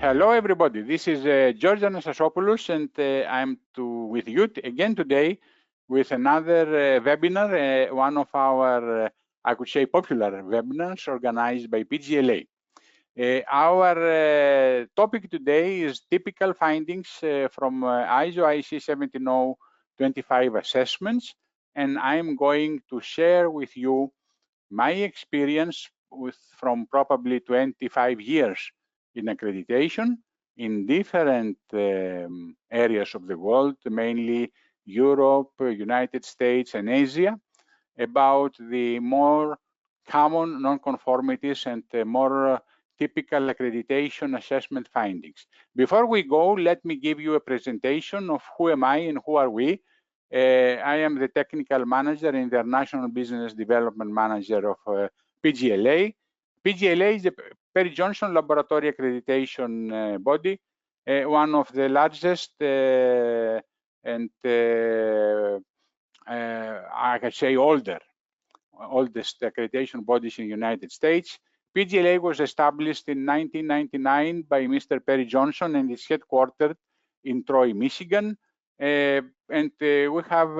Hello, everybody. This is George Anastasopoulos, and I'm with you again today with another webinar, one of our, I could say, popular webinars organized by PJLA. Our topic today is typical findings from ISO IEC 17025 assessments, and I'm going to share with you my experience from probably 25 years in accreditation in different areas of the world, mainly Europe, United States, and Asia, about the more common non-conformities and more typical accreditation assessment findings. Before we go, let me give you a presentation of who am I and who are we. I am the technical manager and international business development manager of PJLA. PJLA is the Perry Johnson Laboratory Accreditation body, one of the largest and I can say oldest accreditation bodies in the United States. PJLA was established in 1999 by Mr. Perry Johnson and is headquartered in Troy, Michigan. And we have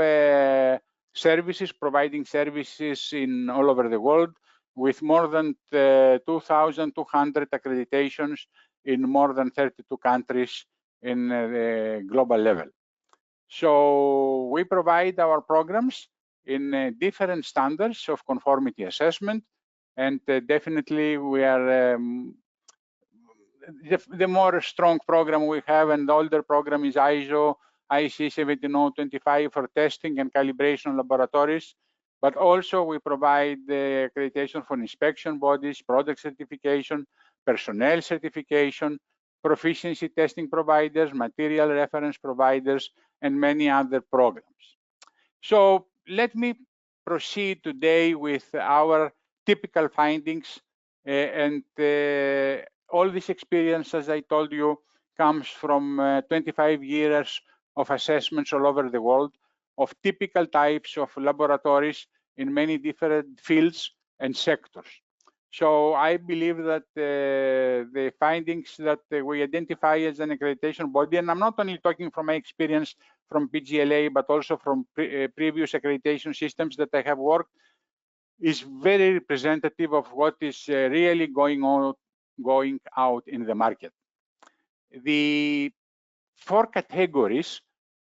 providing services in all over the world with more than 2,200 accreditations in more than 32 countries in the global level. So we provide our programs in different standards of conformity assessment, and definitely we are the more strong program we have, and the older program is ISO IEC 17025 for testing and calibration laboratories, but also we provide the accreditation for inspection bodies, product certification, personnel certification, proficiency testing providers, material reference providers, and many other programs. So let me proceed today with our typical findings, and all this experience, as I told you, comes from 25 years of assessments all over the world of typical types of laboratories in many different fields and sectors. So I believe that the findings that we identify as an accreditation body, and I'm not only talking from my experience from PJLA, but also from previous accreditation systems that I have worked, is very representative of what is really going out in the market. The four categories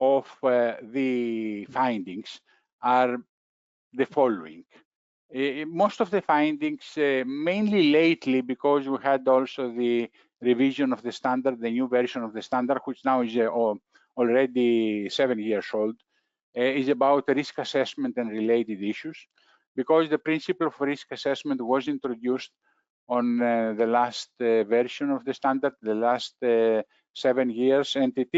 of the findings are the following. Most of the findings, mainly lately, because we had also the revision of the standard, the new version of the standard, which now is already 7 years old, is about risk assessment and related issues, because the principle of risk assessment was introduced on the last version of the standard, the last 7 years, and it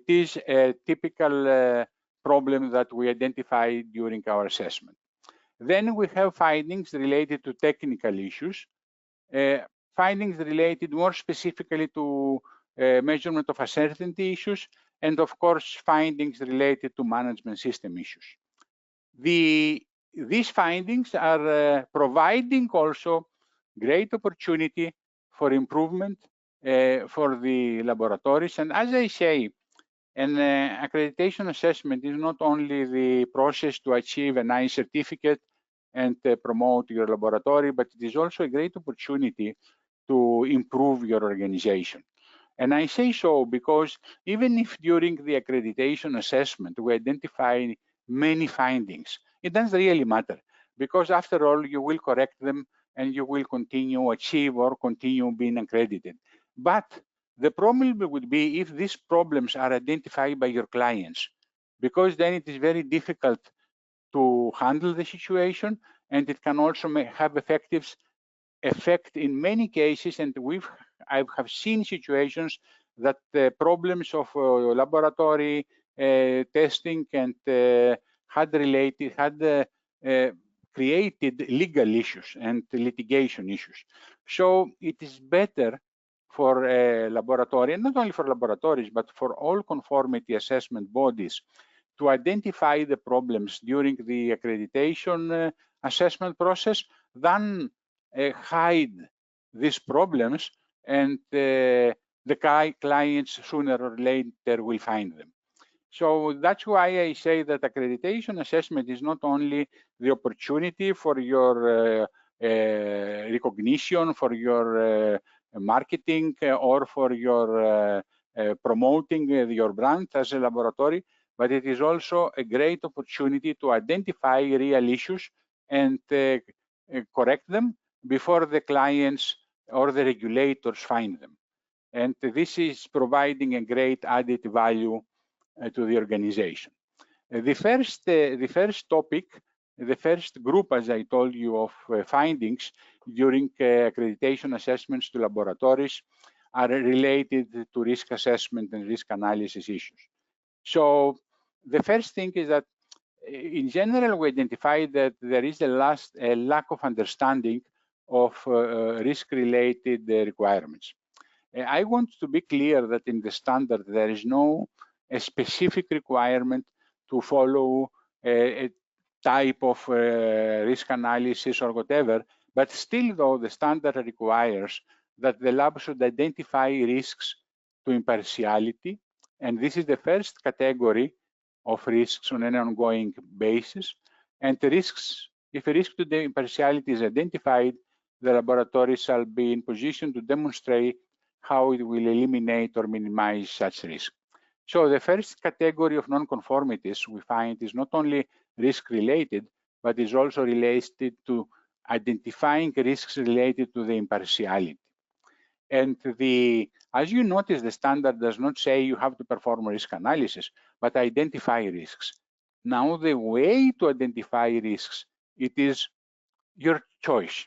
is a typical problem that we identified during our assessment. Then we have findings related to technical issues, findings related more specifically to measurement of uncertainty issues, and of course, findings related to management system issues. These findings are providing also great opportunity for improvement for the laboratories. And as I say, an accreditation assessment is not only the process to achieve a nice certificate and promote your laboratory, but it is also a great opportunity to improve your organization. And I say so because even if during the accreditation assessment we identify many findings, it doesn't really matter, because after all, you will correct them and you will continue achieve or continue being accredited. But the problem would be if these problems are identified by your clients, because then it is very difficult to handle the situation, and it can also have effect in many cases. And I have seen situations that the problems of laboratory testing and had created legal issues and litigation issues. So it is better for a laboratory, and not only for laboratories, but for all conformity assessment bodies, to identify the problems during the accreditation assessment process than hide these problems and the clients sooner or later will find them. So that's why I say that accreditation assessment is not only the opportunity for your recognition, for your marketing, or for your promoting your brand as a laboratory, but it is also a great opportunity to identify real issues and correct them before the clients or the regulators find them. And this is providing a great added value to the organization. The first topic, the first group, as I told you, of findings during accreditation assessments to laboratories are related to risk assessment and risk analysis issues. So the first thing is that in general, we identify that there is a lack of understanding of risk-related requirements. I want to be clear that in the standard, there is no specific requirement to follow a type of risk analysis or whatever, but still though the standard requires that the lab should identify risks to impartiality, and this is the first category of risks on an ongoing basis. And the risks, if a risk to the impartiality is identified, the laboratory shall be in position to demonstrate how it will eliminate or minimize such risk. So the first category of nonconformities we find is not only risk-related, but is also related to identifying risks related to the impartiality. And as you notice, the standard does not say you have to perform risk analysis, but identify risks. Now, the way to identify risks, it is your choice.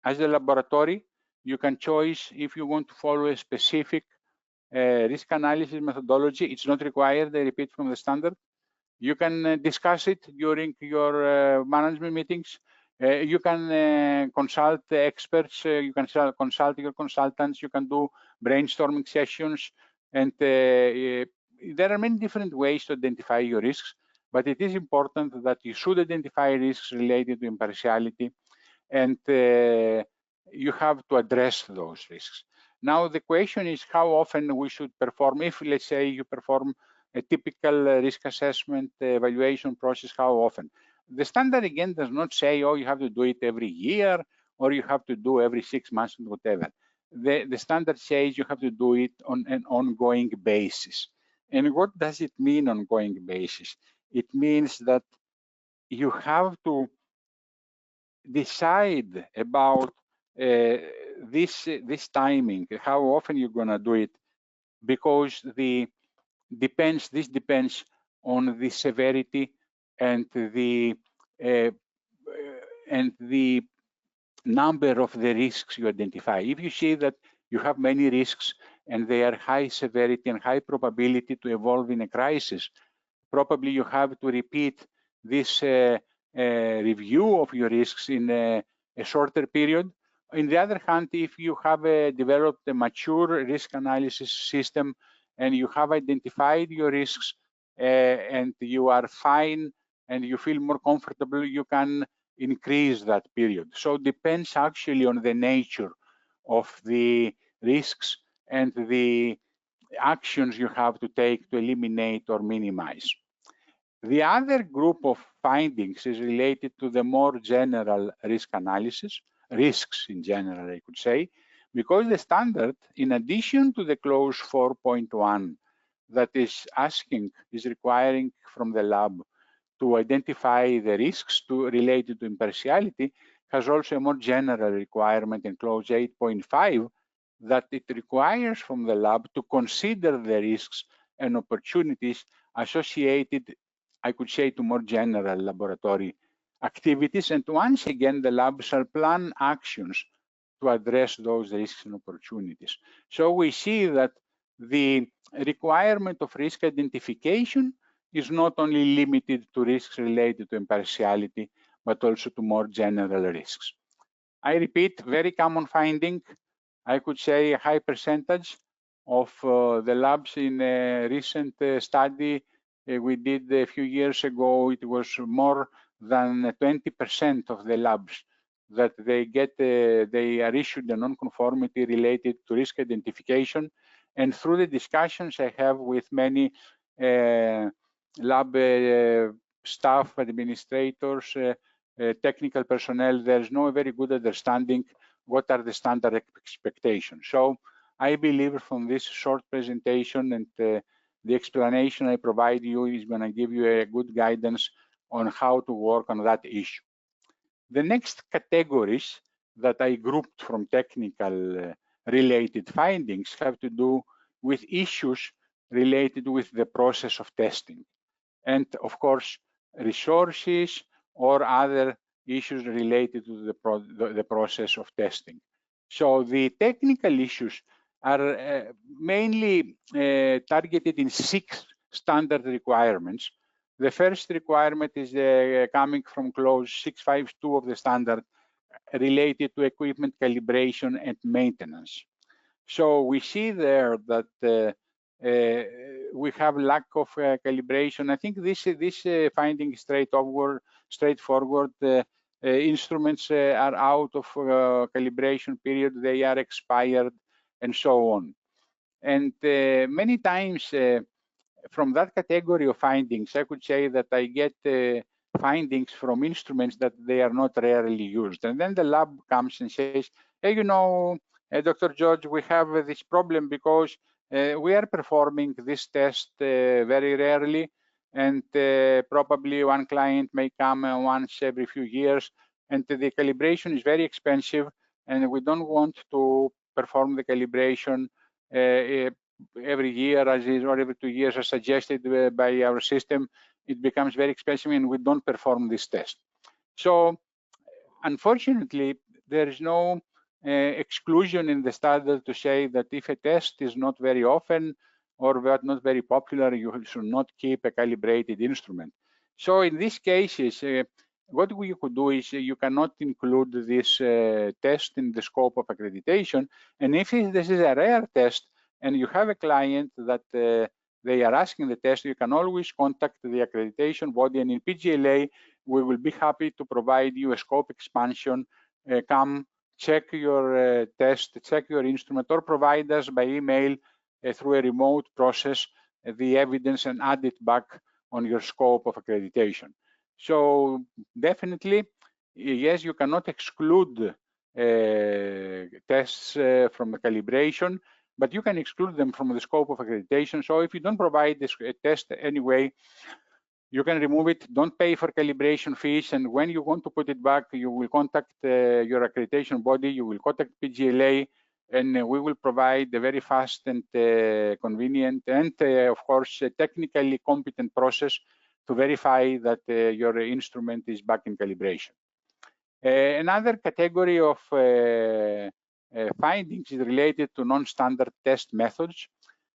As a laboratory, you can choose if you want to follow a specific risk analysis methodology. It's not required, I repeat, from the standard. You can discuss it during your management meetings. You can consult the experts. You can consult your consultants. You can do brainstorming sessions. And there are many different ways to identify your risks, but it is important that you should identify risks related to impartiality, and you have to address those risks. Now, the question is how often we should perform. If, let's say, you perform a typical risk assessment evaluation process, how often? The standard, again, does not say, oh, you have to do it every year, or you have to do every 6 months, or whatever. The standard says you have to do it on an ongoing basis. And what does it mean, ongoing basis? It means that you have to decide about this timing, how often you're going to do it, because this depends on the severity and the number of the risks you identify. If you see that you have many risks and they are high severity and high probability to evolve in a crisis, probably you have to repeat this review of your risks in a shorter period. On the other hand, if you have developed a mature risk analysis system and you have identified your risks and you are fine and you feel more comfortable, you can increase that period. So it depends actually on the nature of the risks and the actions you have to take to eliminate or minimize. The other group of findings is related to the more general risk analysis, risks in general, I could say, because the standard, in addition to the clause 4.1 that is requiring from the lab to identify the risks related to impartiality, has also a more general requirement in clause 8.5 that it requires from the lab to consider the risks and opportunities associated, I could say, to more general laboratory activities. And once again, the lab shall plan actions to address those risks and opportunities. So we see that the requirement of risk identification is not only limited to risks related to impartiality, but also to more general risks. I repeat, very common finding. I could say a high percentage of the labs in a recent study we did a few years ago. It was more than 20% of the labs that they are issued a nonconformity related to risk identification, And through the discussions I have with many lab staff, administrators, technical personnel, there's no very good understanding what are the standard expectations. So I believe from this short presentation and the explanation I provide you is going to give you a good guidance on how to work on that issue. The next categories that I grouped from technical related findings have to do with issues related with the process of testing. And of course, resources or other issues related to the process of testing. So the technical issues are mainly targeted in 6 standard requirements. The first requirement is coming from clause 652 of the standard related to equipment calibration and maintenance. So we see there that we have lack of calibration. I think this finding is straightforward. Instruments are out of calibration period, they are expired, and so on. And many times from that category of findings, I could say that I get findings from instruments that they are not rarely used. And then the lab comes and says, hey, you know, Dr. George, we have this problem because we are performing this test very rarely, and probably one client may come once every few years, and the calibration is very expensive, and we don't want to perform the calibration every year as is, or every 2 years as suggested by our system. It becomes very expensive and we don't perform this test. So unfortunately, there is no exclusion in the standard to say that if a test is not very often or not very popular, you should not keep a calibrated instrument. So in these cases, what we could do is you cannot include this test in the scope of accreditation. And if this is a rare test and you have a client that they are asking the test, you can always contact the accreditation body, and in PJLA, we will be happy to provide you a scope expansion. Come check your test, check your instrument, or provide us by email through a remote process the evidence and add it back on your scope of accreditation. So definitely, yes, you cannot exclude tests from the calibration, but you can exclude them from the scope of accreditation. So if you don't provide this test anyway, you can remove it. Don't pay for calibration fees, and when you want to put it back, you will contact your accreditation body, you will contact PJLA, and we will provide a very fast and convenient and, of course, a technically competent process to verify that your instrument is back in calibration. Another category of findings is related to non-standard test methods,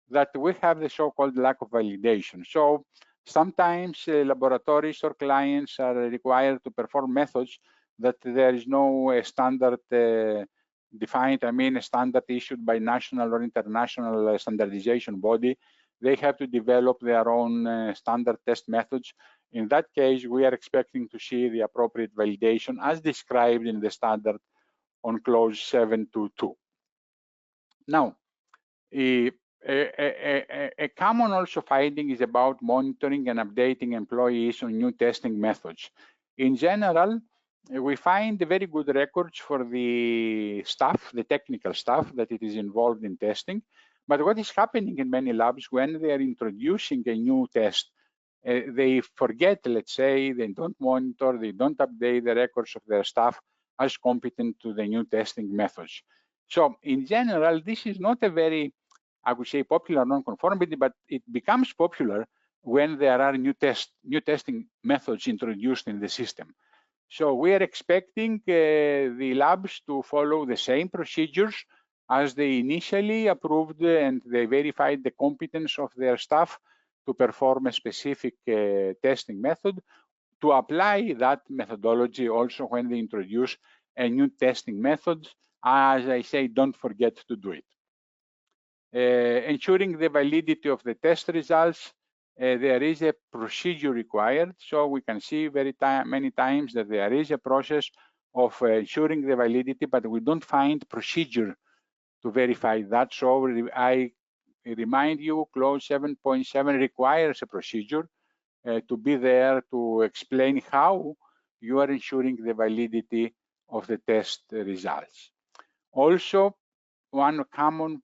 that we have the so-called lack of validation. So sometimes laboratories or clients are required to perform methods that there is no standard defined, a standard issued by national or international standardization body. They have to develop their own standard test methods. In that case, we are expecting to see the appropriate validation as described in the standard on clause 722. Now, a common also finding is about monitoring and updating employees on new testing methods. In general, we find very good records for the staff, the technical staff, that it is involved in testing. But what is happening in many labs when they are introducing a new test, they forget, let's say, they don't monitor, they don't update the records of their staff as competent to the new testing methods. So in general, this is not a very, I would say, popular nonconformity, but it becomes popular when there are new testing methods introduced in the system. So we are expecting the labs to follow the same procedures as they initially approved, and they verified the competence of their staff to perform a specific testing method, to apply that methodology also when they introduce a new testing method. As I say, don't forget to do it. Ensuring the validity of the test results, there is a procedure required. So we can see many times that there is a process of ensuring the validity, but we don't find procedure to verify that. So I remind you, clause 7.7 requires a procedure to be there to explain how you are ensuring the validity of the test results. Also, one common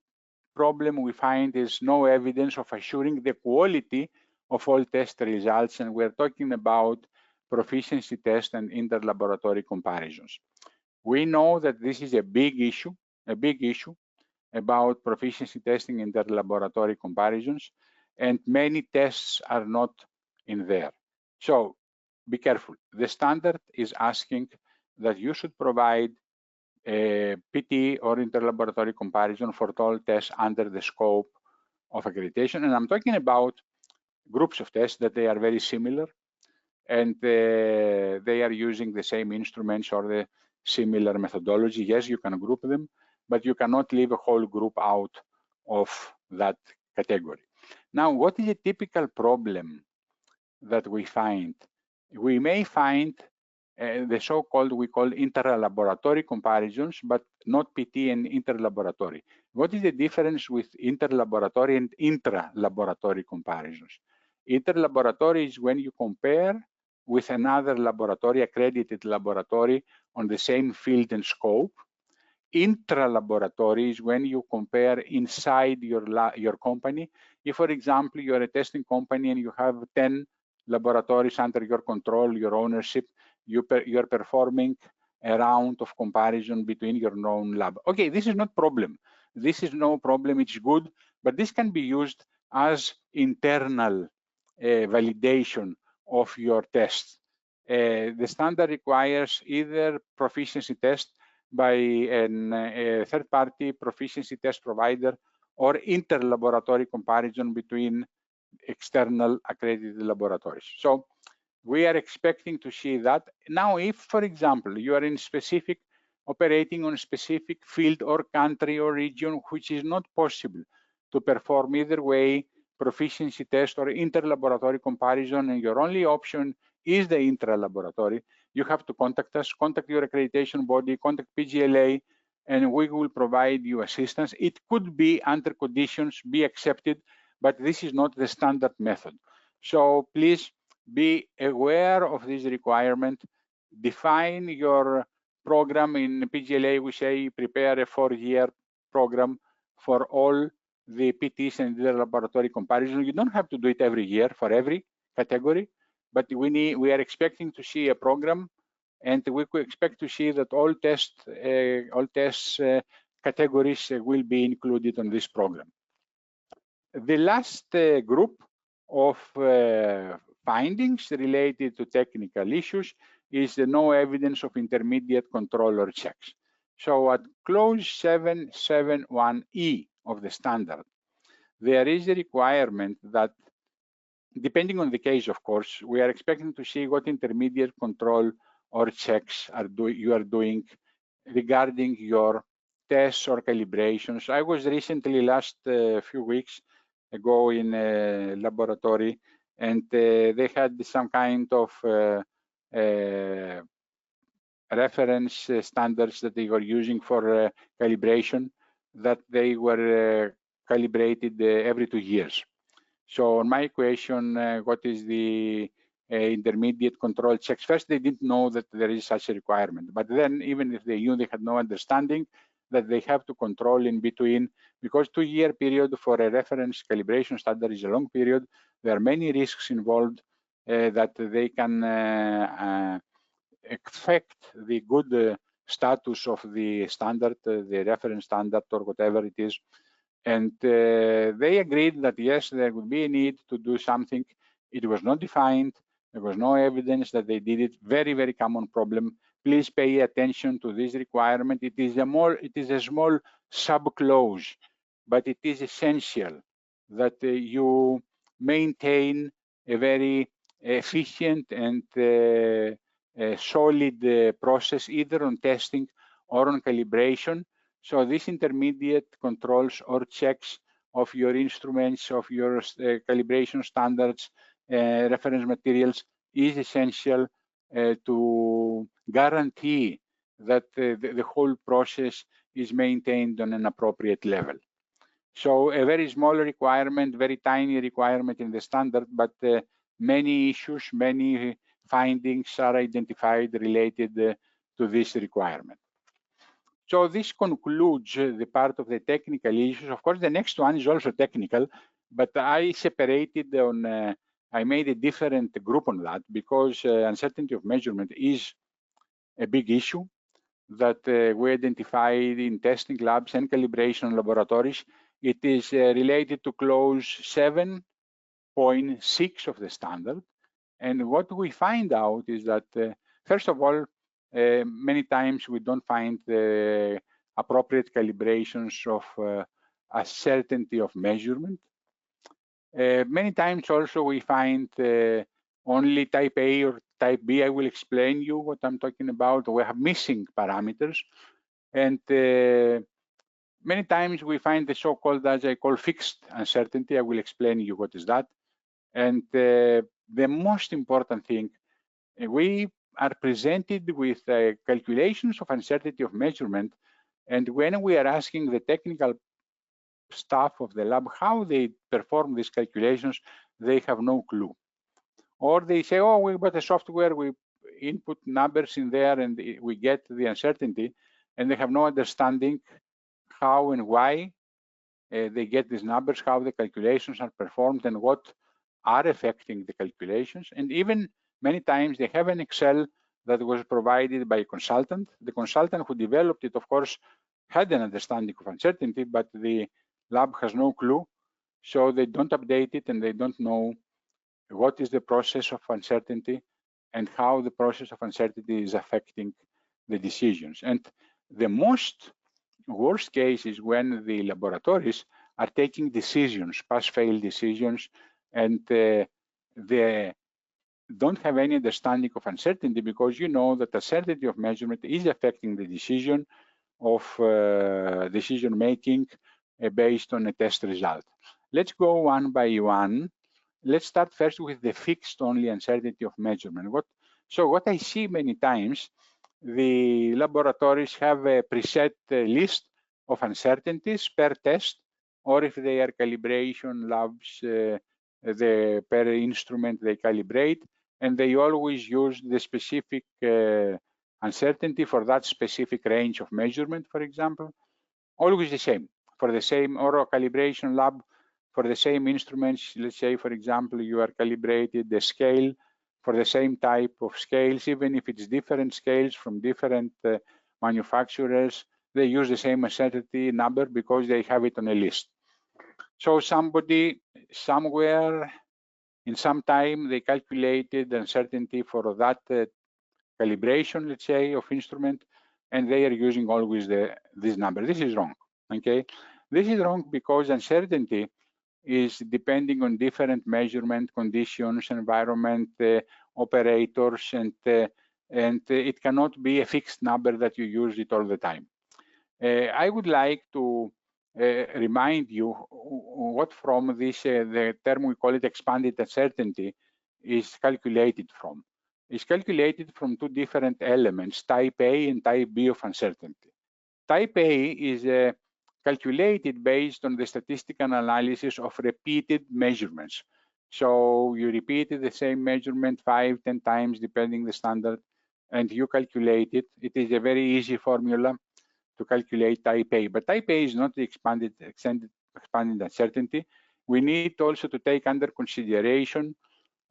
problem we find is no evidence of assuring the quality of all test results, and we're talking about proficiency test and interlaboratory comparisons. We know that this is a big issue about proficiency testing and interlaboratory comparisons, and many tests are not in there. So be careful. The standard is asking that you should provide a PT or interlaboratory comparison for all tests under the scope of accreditation. And I'm talking about groups of tests that they are very similar, and they are using the same instruments or the similar methodology. Yes, you can group them, but you cannot leave a whole group out of that category. Now, what is a typical problem that we find? We may find the so-called, we call interlaboratory comparisons, but not PT and interlaboratory. What is the difference with interlaboratory and intralaboratory comparisons? Interlaboratory is when you compare with another laboratory, accredited laboratory on the same field and scope. Intralaboratory is when you compare inside your company. If, for example, you're a testing company and you have 10 laboratories under your control, your ownership, you're performing a round of comparison between your own lab. Okay, this is not problem. This is no problem, it's good, but this can be used as internal validation of your test. The standard requires either proficiency test by a third-party proficiency test provider or interlaboratory comparison between external accredited laboratories. So we are expecting to see that. Now, if, for example, you are operating on a specific field or country or region, which is not possible to perform either way, proficiency test or interlaboratory comparison, and your only option is the intralaboratory, you have to contact us, contact your accreditation body, contact PJLA, and we will provide you assistance. It could be under conditions, be accepted, but this is not the standard method. So please be aware of this requirement. Define your program. In PJLA, we say prepare a 4-year program for all the PTs and the laboratory comparison. You don't have to do it every year for every category, but we are expecting to see a program, and we could expect to see that all test categories will be included on this program. The last group of findings related to technical issues is the no evidence of intermediate control or checks. So at clause 771E of the standard, there is a requirement that, depending on the case, of course, we are expecting to see what intermediate control or checks you are doing regarding your tests or calibrations. I was recently, last few weeks ago, in a laboratory, and they had some kind of reference standards that they were using for calibration, that they were calibrated every 2 years. So on my question, what is the intermediate control checks? First, they didn't know that there is such a requirement. But then, even if they knew, they had no understanding that they have to control in between, because 2-year period for a reference calibration standard is a long period. There are many risks involved that they can affect the good status of the standard, the reference standard, or whatever it is. And they agreed that yes, there would be a need to do something. It was not defined. There was no evidence that they did it. Very, very common problem. Please pay attention to this requirement. It is a small sub-clause, but it is essential that you maintain a very efficient and solid process, either on testing or on calibration. So these intermediate controls or checks of your instruments, of your calibration standards, reference materials, is essential to guarantee that the whole process is maintained on an appropriate level. So a very small requirement, very tiny requirement in the standard, but many issues, many findings are identified related to this requirement. So this concludes the part of the technical issues. Of course, the next one is also technical, but I separated on, I made a different group on that because uncertainty of measurement is a big issue that we identified in testing labs and calibration laboratories. It is related to clause 7.6 of the standard. And what we find out is that, first of all, many times we don't find the appropriate calibrations of a certainty of measurement. Many times also we find only type A or type B. I will explain you what I'm talking about. We have missing parameters. And many times we find the so-called, as I call, fixed uncertainty. I will explain you what is that. And the most important thing, we are presented with calculations of uncertainty of measurement. And when we are asking the technical staff of the lab how they perform these calculations, they have no clue. Or they say, oh, we got a software, we input numbers in there and we get the uncertainty, and they have no understanding how and why they get these numbers, how the calculations are performed, and what are affecting the calculations. And even many times they have an Excel that was provided by a consultant. The consultant who developed it, of course, had an understanding of uncertainty, but the lab has no clue. So they don't update it and they don't know what is the process of uncertainty and how the process of uncertainty is affecting the decisions. And the most worst case is when the laboratories are taking decisions, pass-fail decisions, and they don't have any understanding of uncertainty, because you know that uncertainty of measurement is affecting the decision of decision making based on a test result. Let's go one by one. Let's start first with the fixed only uncertainty of measurement. What I see many times, the laboratories have a preset list of uncertainties per test, or if they are calibration labs, per instrument they calibrate, and they always use the specific uncertainty for that specific range of measurement, for example, always the same. For the same oral calibration lab, for the same instruments, let's say, for example, you are calibrated the scale for the same type of scales, even if it's different scales from different manufacturers, they use the same uncertainty number because they have it on a list. So somebody somewhere in some time, they calculated the uncertainty for that calibration, let's say, of instrument, and they are using always this number. This is wrong, okay? This is wrong because uncertainty is depending on different measurement conditions, environment, operators, and it cannot be a fixed number that you use it all the time. I would like to remind you what from this, the term we call it expanded uncertainty, is calculated from. It's calculated from two different elements, type A and type B of uncertainty. Type A is calculated based on the statistical analysis of repeated measurements. So you repeated the same measurement 5, 10 times, depending the standard, and you calculate it. It is a very easy formula to calculate type A, but type A is not the expanded uncertainty. We need also to take under consideration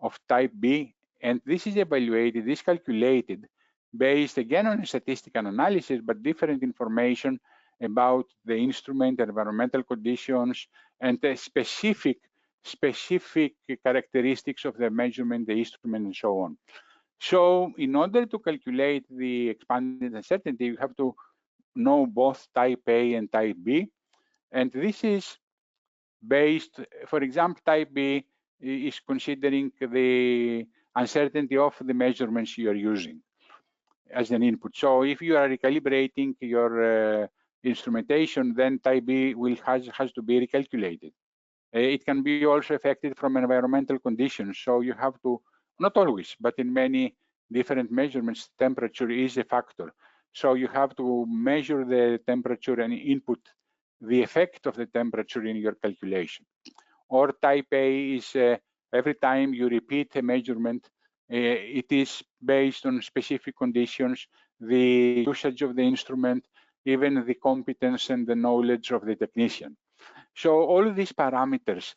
of type B, and this is evaluated, this calculated based again on a statistical analysis, but different information about the instrument, environmental conditions, and the specific characteristics of the measurement, the instrument, and so on. So in order to calculate the expanded uncertainty, you have to know both type A and type B. And this is based, for example, type B is considering the uncertainty of the measurements you are using as an input. So if you are recalibrating your instrumentation, then type B has to be recalculated. It can be also affected from environmental conditions. So you have to, not always, but in many different measurements, temperature is a factor. So you have to measure the temperature and input the effect of the temperature in your calculation. Or type A is every time you repeat a measurement, it is based on specific conditions, the usage of the instrument, even the competence and the knowledge of the technician. So all these parameters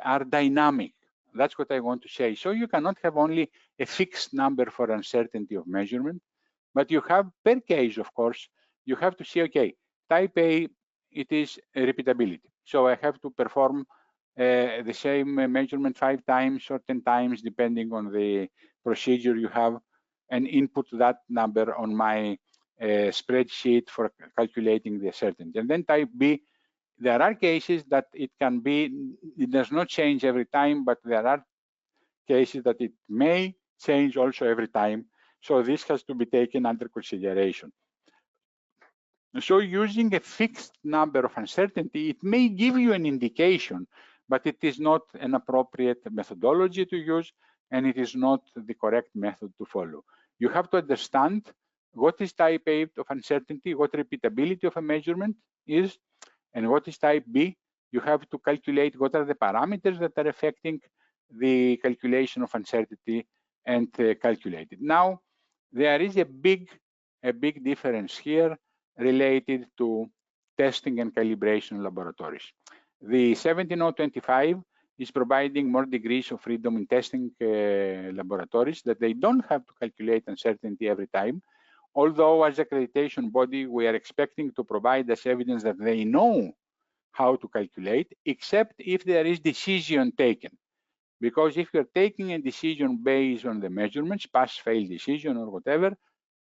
are dynamic. That's what I want to say. So you cannot have only a fixed number for uncertainty of measurement, but you have per case, of course, you have to see, okay, type A, it is repeatability. So I have to perform the same measurement 5 times or 10 times, depending on the procedure you have, and input that number on my spreadsheet for calculating the certainty. And then type B, there are cases that it can be, it does not change every time, but there are cases that it may change also every time. So this has to be taken under consideration. So using a fixed number of uncertainty, it may give you an indication, but it is not an appropriate methodology to use, and it is not the correct method to follow. You have to understand what is type A of uncertainty, what repeatability of a measurement is, and what is type B. You have to calculate what are the parameters that are affecting the calculation of uncertainty and calculate it. Now, there is a big difference here related to testing and calibration laboratories. The 17025 is providing more degrees of freedom in testing laboratories, that they don't have to calculate uncertainty every time. Although as accreditation body, we are expecting to provide us evidence that they know how to calculate, except if there is decision taken. Because if you're taking a decision based on the measurements, pass-fail decision or whatever,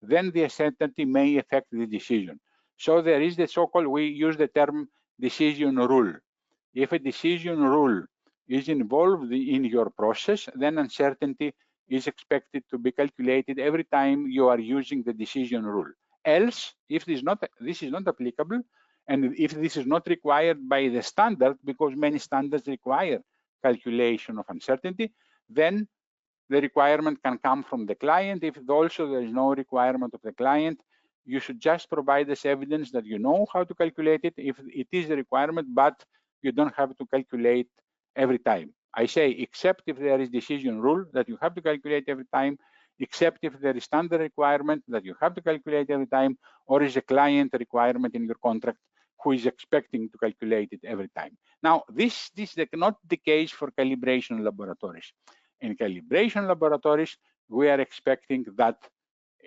then the uncertainty may affect the decision. So there is the so-called, we use the term decision rule. If a decision rule is involved in your process, then uncertainty is expected to be calculated every time you are using the decision rule. Else, if this is not applicable, and if this is not required by the standard, because many standards require calculation of uncertainty, then the requirement can come from the client. If also there is no requirement of the client, you should just provide us evidence that you know how to calculate it, if it is a requirement, but you don't have to calculate every time. I say, except if there is decision rule that you have to calculate every time, except if there is standard requirement that you have to calculate every time, or is a client requirement in your contract who is expecting to calculate it every time. Now, this is not the case for calibration laboratories. In calibration laboratories, we are expecting that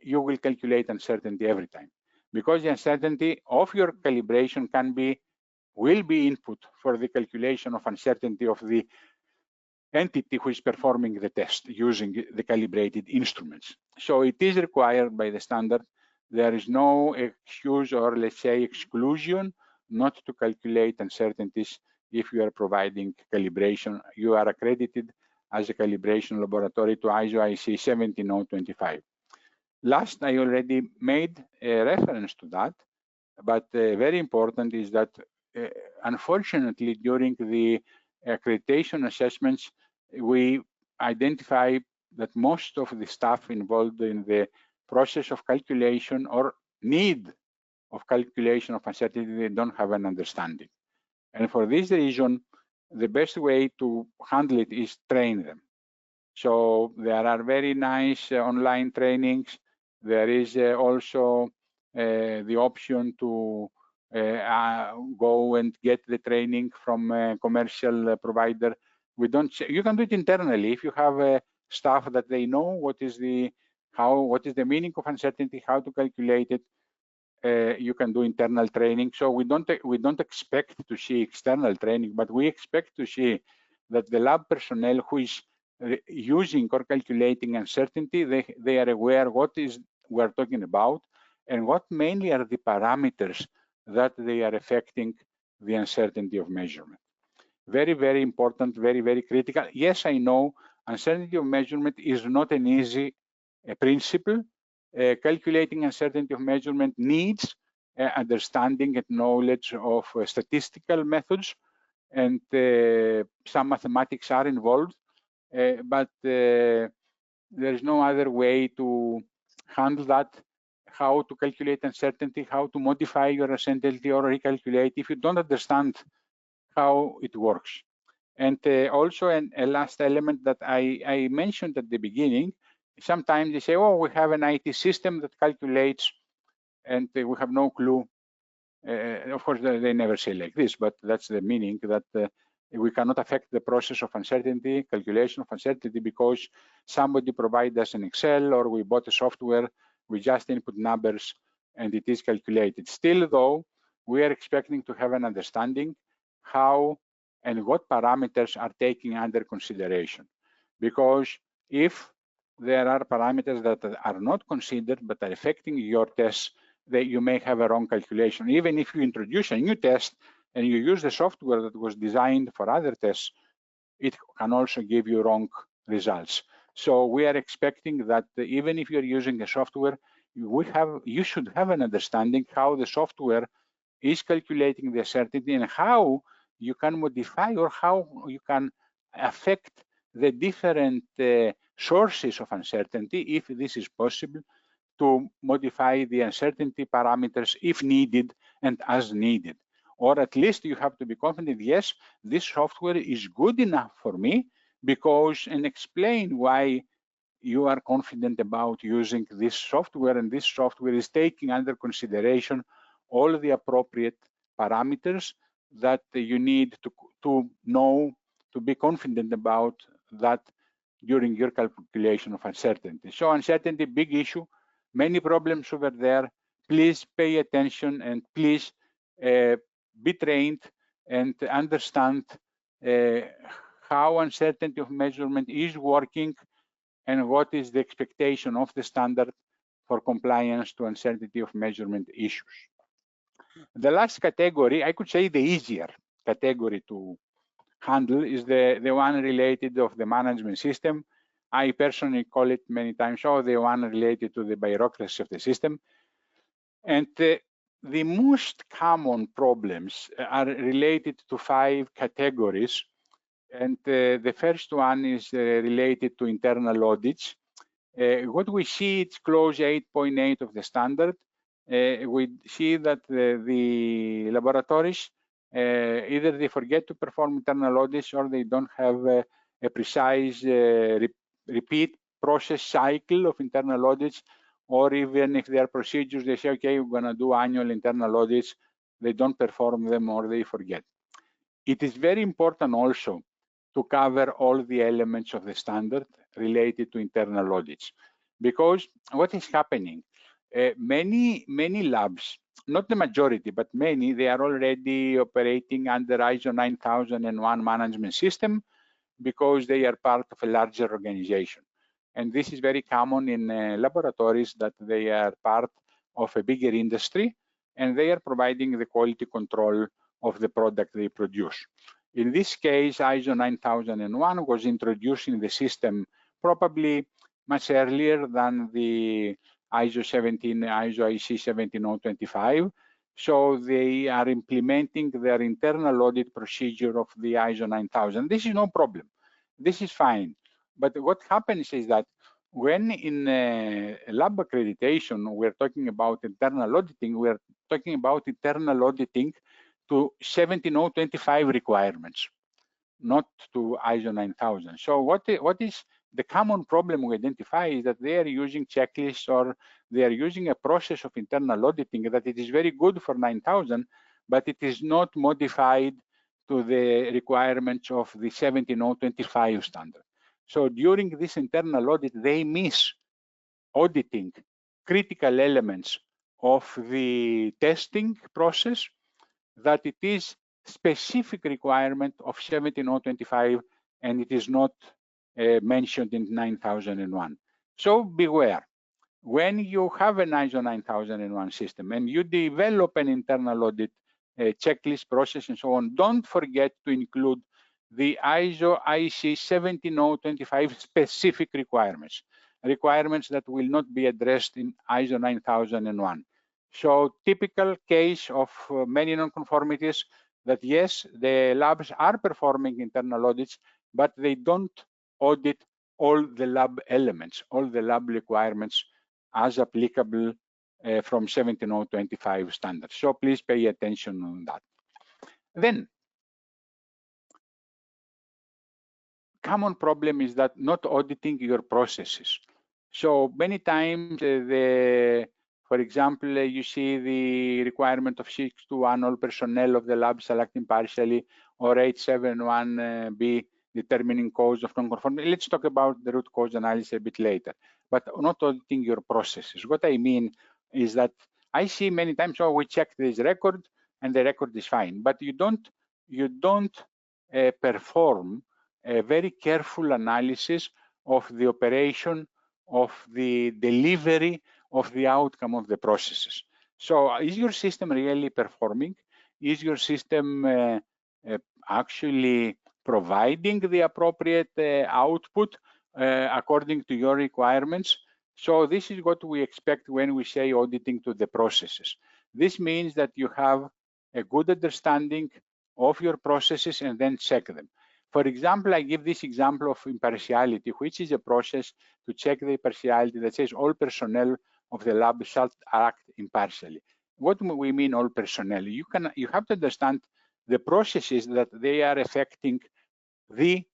you will calculate uncertainty every time, because the uncertainty of your calibration will be input for the calculation of uncertainty of the entity who is performing the test using the calibrated instruments. So it is required by the standard. There is no excuse or, let's say, exclusion not to calculate uncertainties if you are providing calibration. You are accredited as a calibration laboratory to ISO IEC 17025. Last, I already made a reference to that, but very important is that unfortunately during the accreditation assessments, we identify that most of the staff involved in the process of calculation or need of calculation of uncertainty, they don't have an understanding. And for this reason, the best way to handle it is train them. So there are very nice online trainings. There is also the option to go and get the training from a commercial provider. You can do it internally if you have staff that they know what is the meaning of uncertainty, how to calculate it. You can do internal training. So we don't expect to see external training, but we expect to see that the lab personnel who is using or calculating uncertainty, they are aware what is we're talking about and what mainly are the parameters that they are affecting the uncertainty of measurement. Very, very important, very, very critical. Yes, I know uncertainty of measurement is not an easy principle. Calculating uncertainty of measurement needs understanding and knowledge of statistical methods, and some mathematics are involved, but there is no other way to handle that. how to calculate uncertainty, how to modify your uncertainty or recalculate if you don't understand how it works. And also, a last element that I mentioned at the beginning, sometimes they say, oh, we have an IT system that calculates and we have no clue. Of course, they never say like this, but that's the meaning, that we cannot affect the process of uncertainty, calculation of uncertainty, because somebody provided us an Excel or we bought a software, we just input numbers and it is calculated. Still, though, we are expecting to have an understanding how and what parameters are taken under consideration. Because if there are parameters that are not considered but are affecting your tests, that you may have a wrong calculation. Even if you introduce a new test and you use the software that was designed for other tests, it can also give you wrong results. So we are expecting that even if you're using a software, you should have an understanding how the software is calculating the uncertainty and how you can modify or how you can affect the different sources of uncertainty, if this is possible, to modify the uncertainty parameters if needed and as needed. Or at least you have to be confident, yes, this software is good enough for me, because, and explain why you are confident about using this software, and this software is taking under consideration all the appropriate parameters that you need to know, to be confident about that during your calculation of uncertainty. So uncertainty, big issue, many problems over there. Please pay attention and please be trained and understand how uncertainty of measurement is working and what is the expectation of the standard for compliance to uncertainty of measurement issues. The last category, I could say the easier category to handle, is the one related of the management system. I personally call it many times, the one related to the bureaucracy of the system. And the most common problems are related to 5 categories. And the first one is related to internal audits. What we see, it's clause 8.8 of the standard. We see that the laboratories, either they forget to perform internal audits or they don't have a precise repeat process cycle of internal audits, or even if there are procedures, they say, okay, we're going to do annual internal audits, they don't perform them or they forget. It is very important also to cover all the elements of the standard related to internal audits. Because what is happening, many labs, not the majority, but many, they are already operating under ISO 9001 management system because they are part of a larger organization. And this is very common in laboratories, that they are part of a bigger industry and they are providing the quality control of the product they produce. In this case, ISO 9001 was introduced in the system probably much earlier than the ISO IEC 17025. So they are implementing their internal audit procedure of the ISO 9000. This is no problem. This is fine. But what happens is that when in lab accreditation, we're talking about internal auditing, we're talking about internal auditing to 17025 requirements, not to ISO 9000. So what is the common problem we identify is that they are using checklists, or they are using a process of internal auditing that it is very good for 9000, but it is not modified to the requirements of the 17025 standard. So during this internal audit, they miss auditing critical elements of the testing process, that it is specific requirement of 17025 and it is not mentioned in 9001. So beware, when you have an ISO 9001 system and you develop an internal audit checklist process and so on, don't forget to include the ISO IEC 17025 specific requirements that will not be addressed in ISO 9001. So typical case of many nonconformities, that yes, the labs are performing internal audits, but they don't audit all the lab elements, all the lab requirements as applicable from 17025 standards. So please pay attention on that. Then, common problem is that not auditing your processes. So many times, for example, you see the requirement of 621, all personnel of the lab select impartially, or 871B, determining cause of non-conformity. Let's talk about the root cause analysis a bit later, but not auditing your processes. What I mean is that I see many times, oh, we check this record and the record is fine, but you don't perform a very careful analysis of the operation, of the delivery, of the outcome of the processes. So is your system really performing? Is your system actually providing the appropriate output according to your requirements? So this is what we expect when we say auditing to the processes. This means that you have a good understanding of your processes and then check them. For example, I give this example of impartiality, which is a process to check the impartiality that says all personnel of the lab shall act impartially. What do we mean all personnel? You have to understand the processes that they are affecting the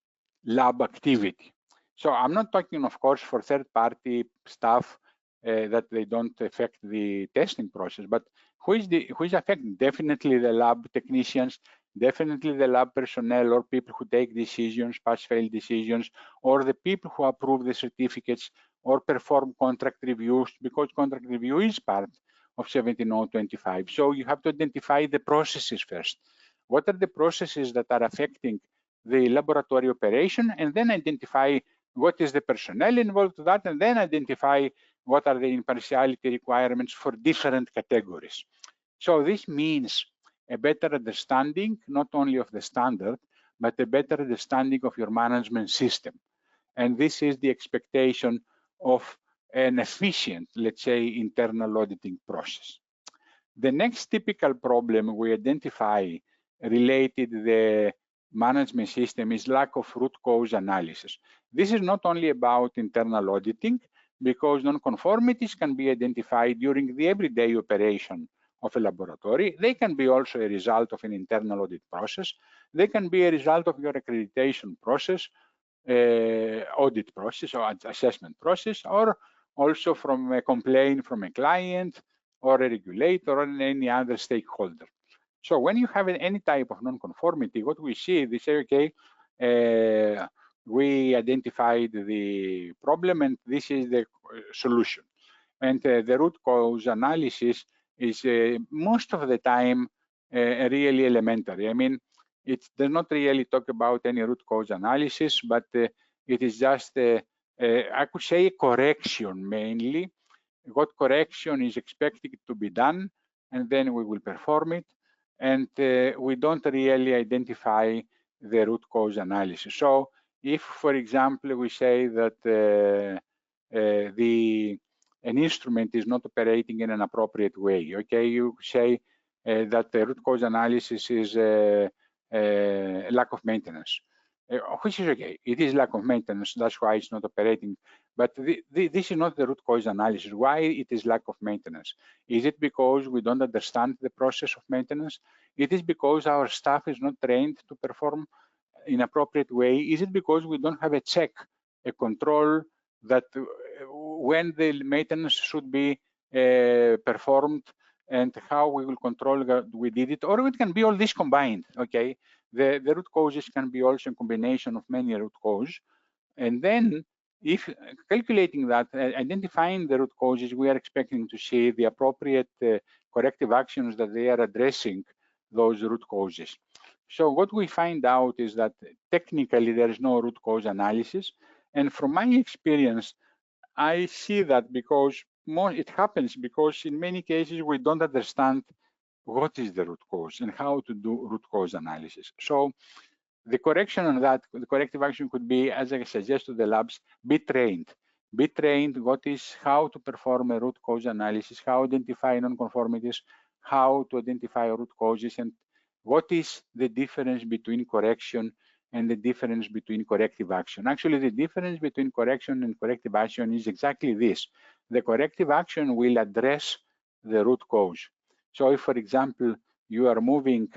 lab activity. So I'm not talking, of course, for third-party staff that they don't affect the testing process, but who is affecting? Definitely the lab technicians, definitely the lab personnel, or people who take decisions, pass-fail decisions, or the people who approve the certificates or perform contract reviews, because contract review is part of 17025. So you have to identify the processes first. What are the processes that are affecting the laboratory operation, and then identify what is the personnel involved with that, and then identify what are the impartiality requirements for different categories. So this means a better understanding, not only of the standard, but a better understanding of your management system. And this is the expectation of an efficient, let's say, internal auditing process. The next typical problem we identify related to the management system is lack of root cause analysis. This is not only about internal auditing, because non-conformities can be identified during the everyday operation of a laboratory. They can be also a result of an internal audit process. They can be a result of your accreditation process, audit process or assessment process, or also from a complaint from a client or a regulator or any other stakeholder. So when you have any type of non-conformity, what we see, they say, okay, we identified the problem and this is the solution. And the root cause analysis is most of the time really elementary. I mean, it does not really talk about any root cause analysis, but it is just, I could say, a correction mainly. What correction is expected to be done, and then we will perform it. And we don't really identify the root cause analysis. So if, for example, we say that an instrument is not operating in an appropriate way, okay, you say that the root cause analysis is lack of maintenance, which is okay. It is lack of maintenance, that's why it's not operating. But this is not the root cause analysis. Why it is lack of maintenance? Is it because we don't understand the process of maintenance? It is because our staff is not trained to perform in appropriate way? Is it because we don't have a check, a control that when the maintenance should be performed and how we will control that we did it? Or it can be all this combined, okay? The root causes can be also a combination of many root causes. And then if calculating that, identifying the root causes, we are expecting to see the appropriate corrective actions that they are addressing those root causes. So what we find out is that technically there is no root cause analysis. And from my experience, I see that because it happens because in many cases we don't understand what is the root cause and how to do root cause analysis. So the correction on that, the corrective action could be, as I suggest to the labs, be trained. Be trained how to perform a root cause analysis, how to identify non-conformities, how to identify root causes, and what is the difference between correction and the difference between corrective action. Actually, the difference between correction and corrective action is exactly this. The corrective action will address the root cause. So if, for example, you are moving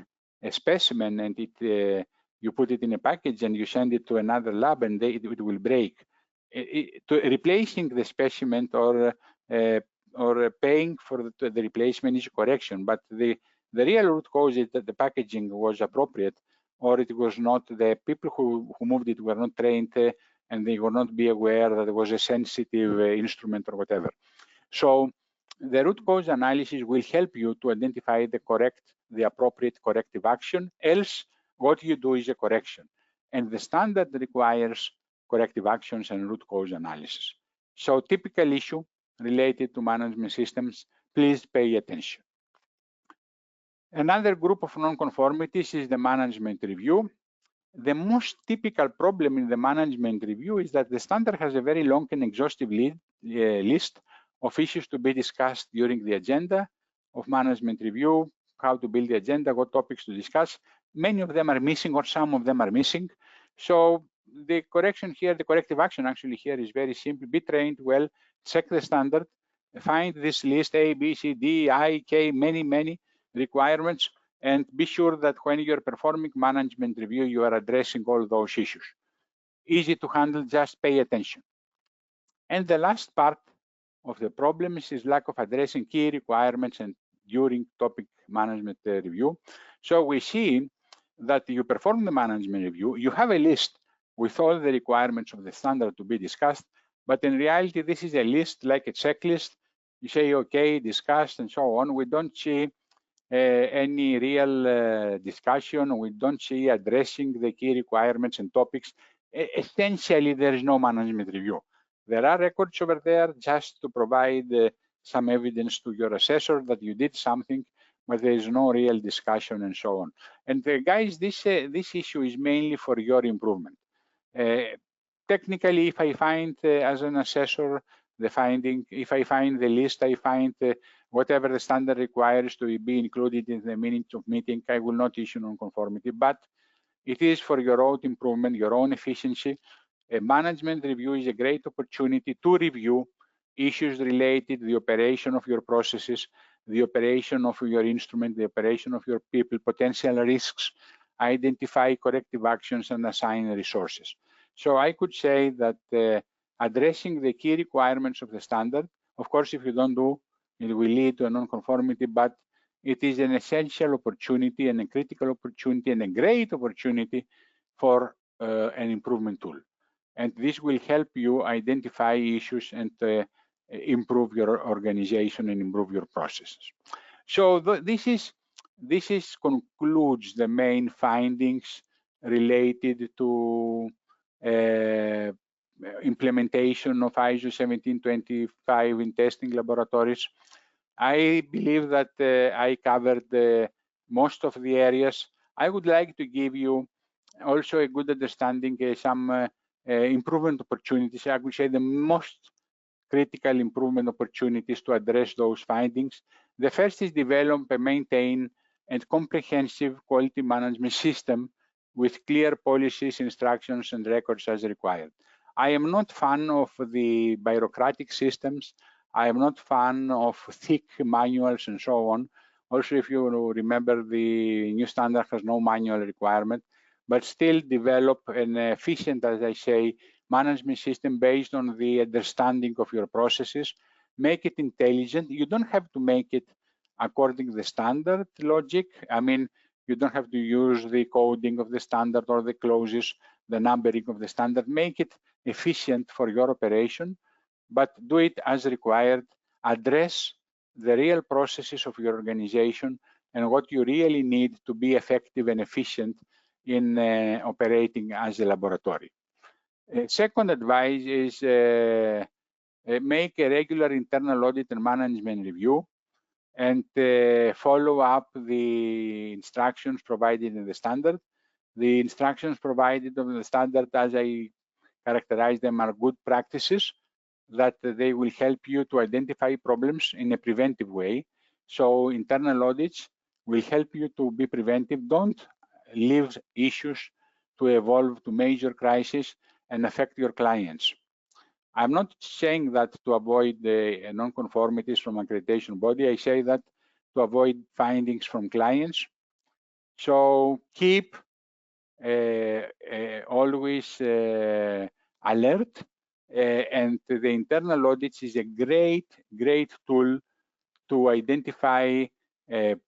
a specimen and you put it in a package and you send it to another lab and it will break, replacing the specimen or paying for the replacement is correction, but the real root cause is that the packaging was appropriate, or it was not, the people who moved it were not trained and they would not be aware that it was a sensitive instrument or whatever. So the root cause analysis will help you to identify the appropriate corrective action. Else, what you do is a correction. And the standard requires corrective actions and root cause analysis. So typical issue related to management systems, please pay attention. Another group of nonconformities is the management review. The most typical problem in the management review is that the standard has a very long and exhaustive list of issues to be discussed during the agenda of management review, how to build the agenda, what topics to discuss. Many of them are missing, or some of them are missing. So the correction here, the corrective action actually here is very simple. Be trained well, check the standard, find this list A, B, C, D, I, K, many requirements, and be sure that when you're performing management review, you are addressing all those issues. Easy to handle, just pay attention. And the last part of the problems is lack of addressing key requirements and during topic management review. So we see that you perform the management review, you have a list with all the requirements of the standard to be discussed, but in reality, this is a list like a checklist. You say, okay, discussed and so on. We don't see any real discussion. We don't see addressing the key requirements and topics. Essentially, there is no management review. There are records over there just to provide some evidence to your assessor that you did something, but there is no real discussion and so on. And guys, this issue is mainly for your improvement. Technically, if I find as an assessor the finding, if I find the list, I find whatever the standard requires to be included in the minutes of meeting, I will not issue nonconformity, but it is for your own improvement, your own efficiency. A management review is a great opportunity to review issues related to the operation of your processes, the operation of your instrument, the operation of your people, potential risks, identify corrective actions, and assign resources. So I could say that addressing the key requirements of the standard, of course, if you don't do, it will lead to a nonconformity, but it is an essential opportunity and a critical opportunity and a great opportunity for an improvement tool. And this will help you identify issues and improve your organization and improve your processes. So this concludes the main findings related to implementation of ISO 17225 in testing laboratories. I believe that I covered most of the areas. I would like to give you also a good understanding, some improvement opportunities. I would say the most critical improvement opportunities to address those findings. The first is develop and maintain a comprehensive quality management system with clear policies, instructions, and records as required. I am not fan of the bureaucratic systems. I am not fan of thick manuals and so on. Also, if you remember, the new standard has no manual requirement, but still develop an efficient, as I say, management system based on the understanding of your processes. Make it intelligent. You don't have to make it according to the standard logic. I mean, you don't have to use the coding of the standard or the clauses, the numbering of the standard. Make it efficient for your operation, but do it as required. Address the real processes of your organization and what you really need to be effective and efficient in operating as a laboratory. Second advice is make a regular internal audit and management review and follow up the instructions provided in the standard. The instructions provided in the standard, as I characterize them, are good practices that they will help you to identify problems in a preventive way. So internal audits will help you to be preventive. Don't leave issues to evolve to major crises and affect your clients. I'm not saying that to avoid the non-conformities from accreditation body. I say that to avoid findings from clients. So keep always alert, and the internal audits is a great tool to identify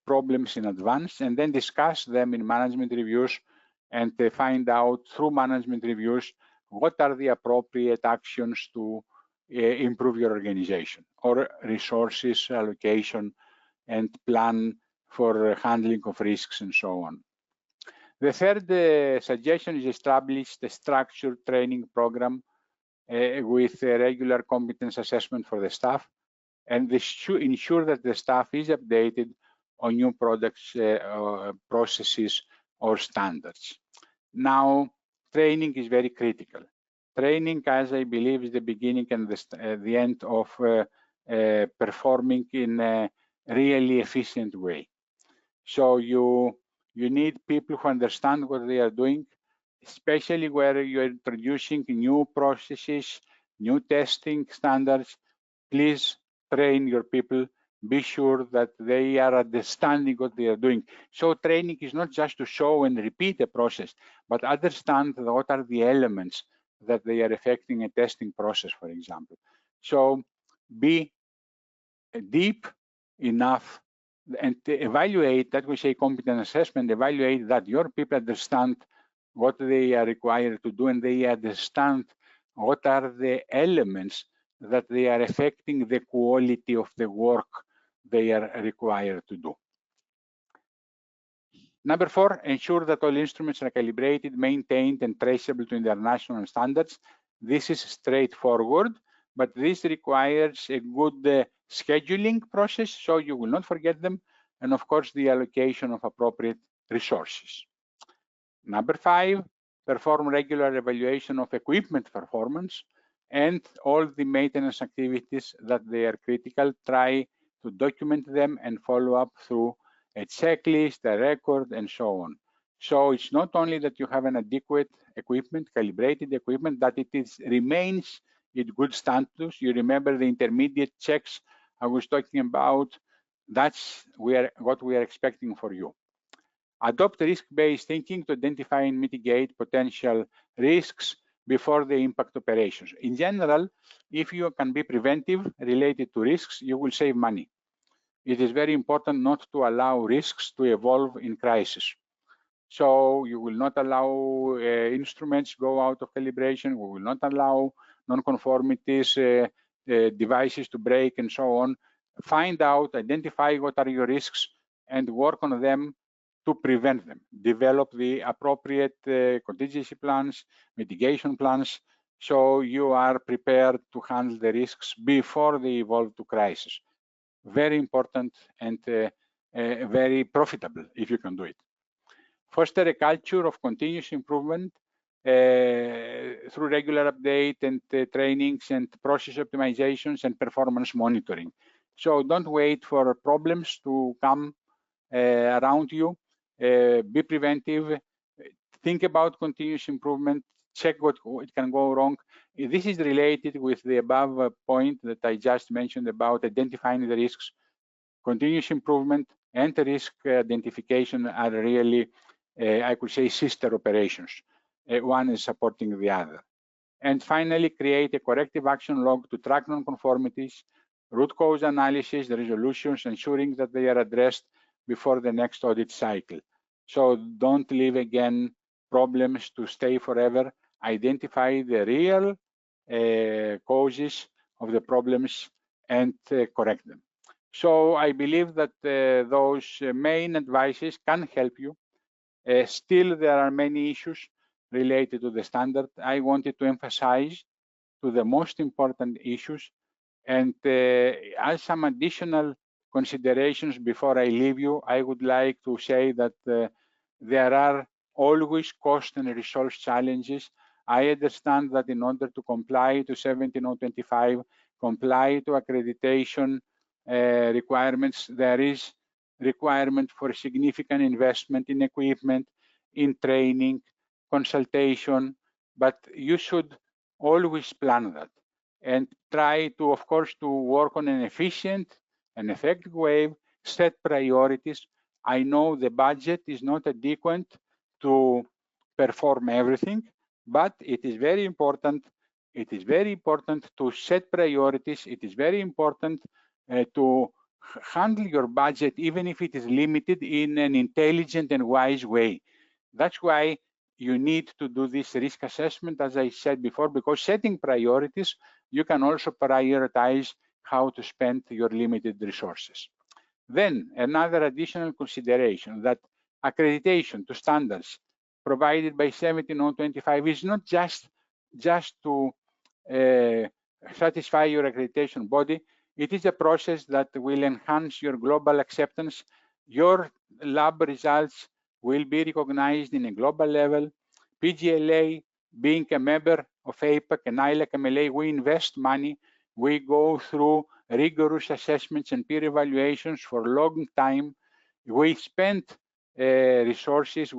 problems in advance and then discuss them in management reviews and find out through management reviews what are the appropriate actions to improve your organization or resources allocation and plan for handling of risks and so on. The third suggestion is establish a structured training program with a regular competence assessment for the staff, and ensure that the staff is updated on new products, processes, or standards. Now, training is very critical. Training, as I believe, is the beginning and the end of performing in a really efficient way. So you need people who understand what they are doing, especially where you're introducing new processes, new testing standards. Please train your people. Be sure that they are understanding what they are doing. So training is not just to show and repeat a process, but understand what are the elements that they are affecting a testing process, for example. So be deep enough and evaluate, that we say competence assessment, evaluate that your people understand what they are required to do and they understand what are the elements that they are affecting the quality of the work they are required to do. Number 4, ensure that all instruments are calibrated, maintained, and traceable to international standards. This is straightforward, but this requires a good scheduling process, so you will not forget them, and of course, the allocation of appropriate resources. Number 5, perform regular evaluation of equipment performance and all the maintenance activities that they are critical. Try to document them and follow up through a checklist, a record, and so on. So it's not only that you have an adequate equipment, calibrated equipment, that it remains in good status. You remember the intermediate checks I was talking about. That's what we are expecting for you. Adopt risk-based thinking to identify and mitigate potential risks before they impact operations. In general, if you can be preventive related to risks, you will save money. It is very important not to allow risks to evolve in crisis. So you will not allow instruments go out of calibration. We will not allow non-conformities, devices to break, and so on. Find out, identify what are your risks, and work on them to prevent them. Develop the appropriate contingency plans, mitigation plans, so you are prepared to handle the risks before they evolve to crisis. Very important and very profitable if you can do it. Foster a culture of continuous improvement through regular update and trainings and process optimizations and performance monitoring. So don't wait for problems to come around you. Be preventive. Think about continuous improvement. Check what can go wrong. This is related with the above point that I just mentioned about identifying the risks. Continuous improvement and risk identification are really, I could say, sister operations. One is supporting the other. And finally, create a corrective action log to track non-conformities, root cause analysis, the resolutions, ensuring that they are addressed before the next audit cycle. So don't leave again problems to stay forever. Identify the real causes of the problems and correct them. So I believe that those main advices can help you. Still, there are many issues related to the standard. I wanted to emphasize to the most important issues, and as some additional considerations before I leave you, I would like to say that there are always cost and resource challenges. I understand that in order to comply to 17025, comply to accreditation requirements, there is requirement for significant investment in equipment, in training, consultation, but you should always plan that. and try to, of course, to work on an efficient and effective way, set priorities. I know the budget is not adequate to perform everything, but it is very important. It is very important to set priorities. It is very important to handle your budget, even if it is limited, in an intelligent and wise way. That's why you need to do this risk assessment, as I said before, because setting priorities, you can also prioritize how to spend your limited resources. Then another additional consideration that accreditation to standards provided by 17025 is not just to satisfy your accreditation body. It is a process that will enhance your global acceptance. Your lab results will be recognized in a global level. PJLA, being a member of APAC and ILAC MLA, we invest money. We go through rigorous assessments and peer evaluations for a long time. We spend resources,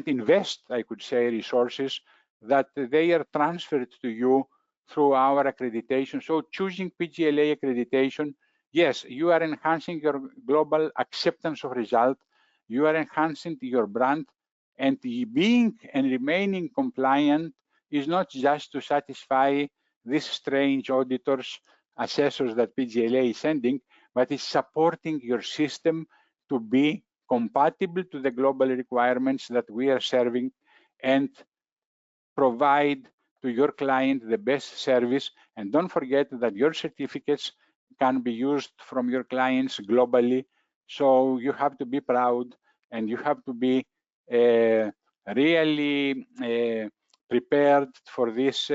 invest, I could say, resources that they are transferred to you through our accreditation. So choosing PJLA accreditation, yes, you are enhancing your global acceptance of result, you are enhancing your brand, and being and remaining compliant is not just to satisfy these strange auditors, assessors that PJLA is sending, but it's supporting your system to be compatible to the global requirements that we are serving and provide to your client the best service. And don't forget that your certificates can be used from your clients globally. So you have to be proud and you have to be really prepared for this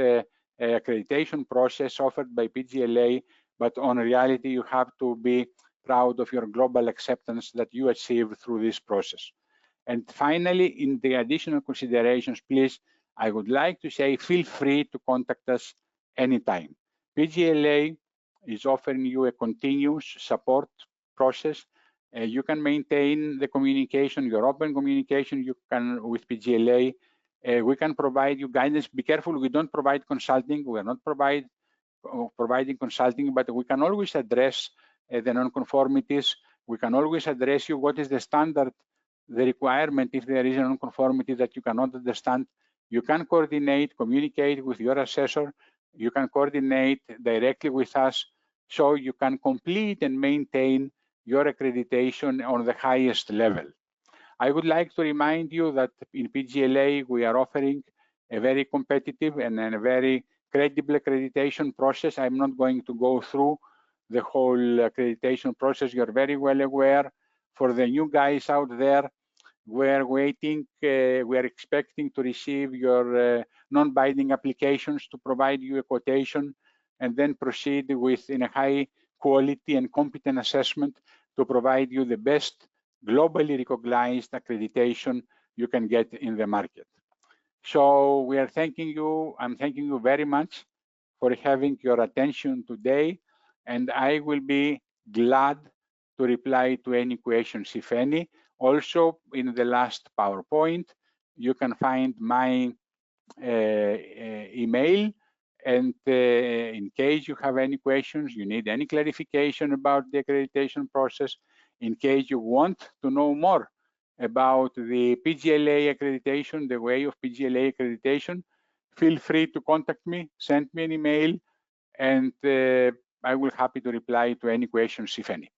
accreditation process offered by PJLA. But on reality, you have to be proud of your global acceptance that you achieve through this process. And finally, in the additional considerations, please, I would like to say, feel free to contact us anytime. PJLA is offering you a continuous support process. You can maintain the communication, your open communication you can with PJLA. We can provide you guidance. Be careful, we don't provide consulting. We are not providing consulting, but we can always address the non-conformities. We can always address you what is the standard, the requirement. If there is a non-conformity that you cannot understand, you can coordinate, communicate with your assessor. You can coordinate directly with us, so you can complete and maintain your accreditation on the highest level. I would like to remind you that in PJLA, we are offering a very competitive and a very credible accreditation process. I'm not going to go through the whole accreditation process. You're very well aware. For the new guys out there, we're waiting, we are expecting to receive your non-binding applications to provide you a quotation and then proceed with in a high quality and competent assessment to provide you the best globally recognized accreditation you can get in the market. So we are thanking you. I'm thanking you very much for having your attention today, and I will be glad to reply to any questions, if any. Also, in the last PowerPoint, you can find my email, and in case you have any questions, you need any clarification about the accreditation process, in case you want to know more about the PJLA accreditation, the way of PJLA accreditation, feel free to contact me, send me an email, and I will be happy to reply to any questions, if any.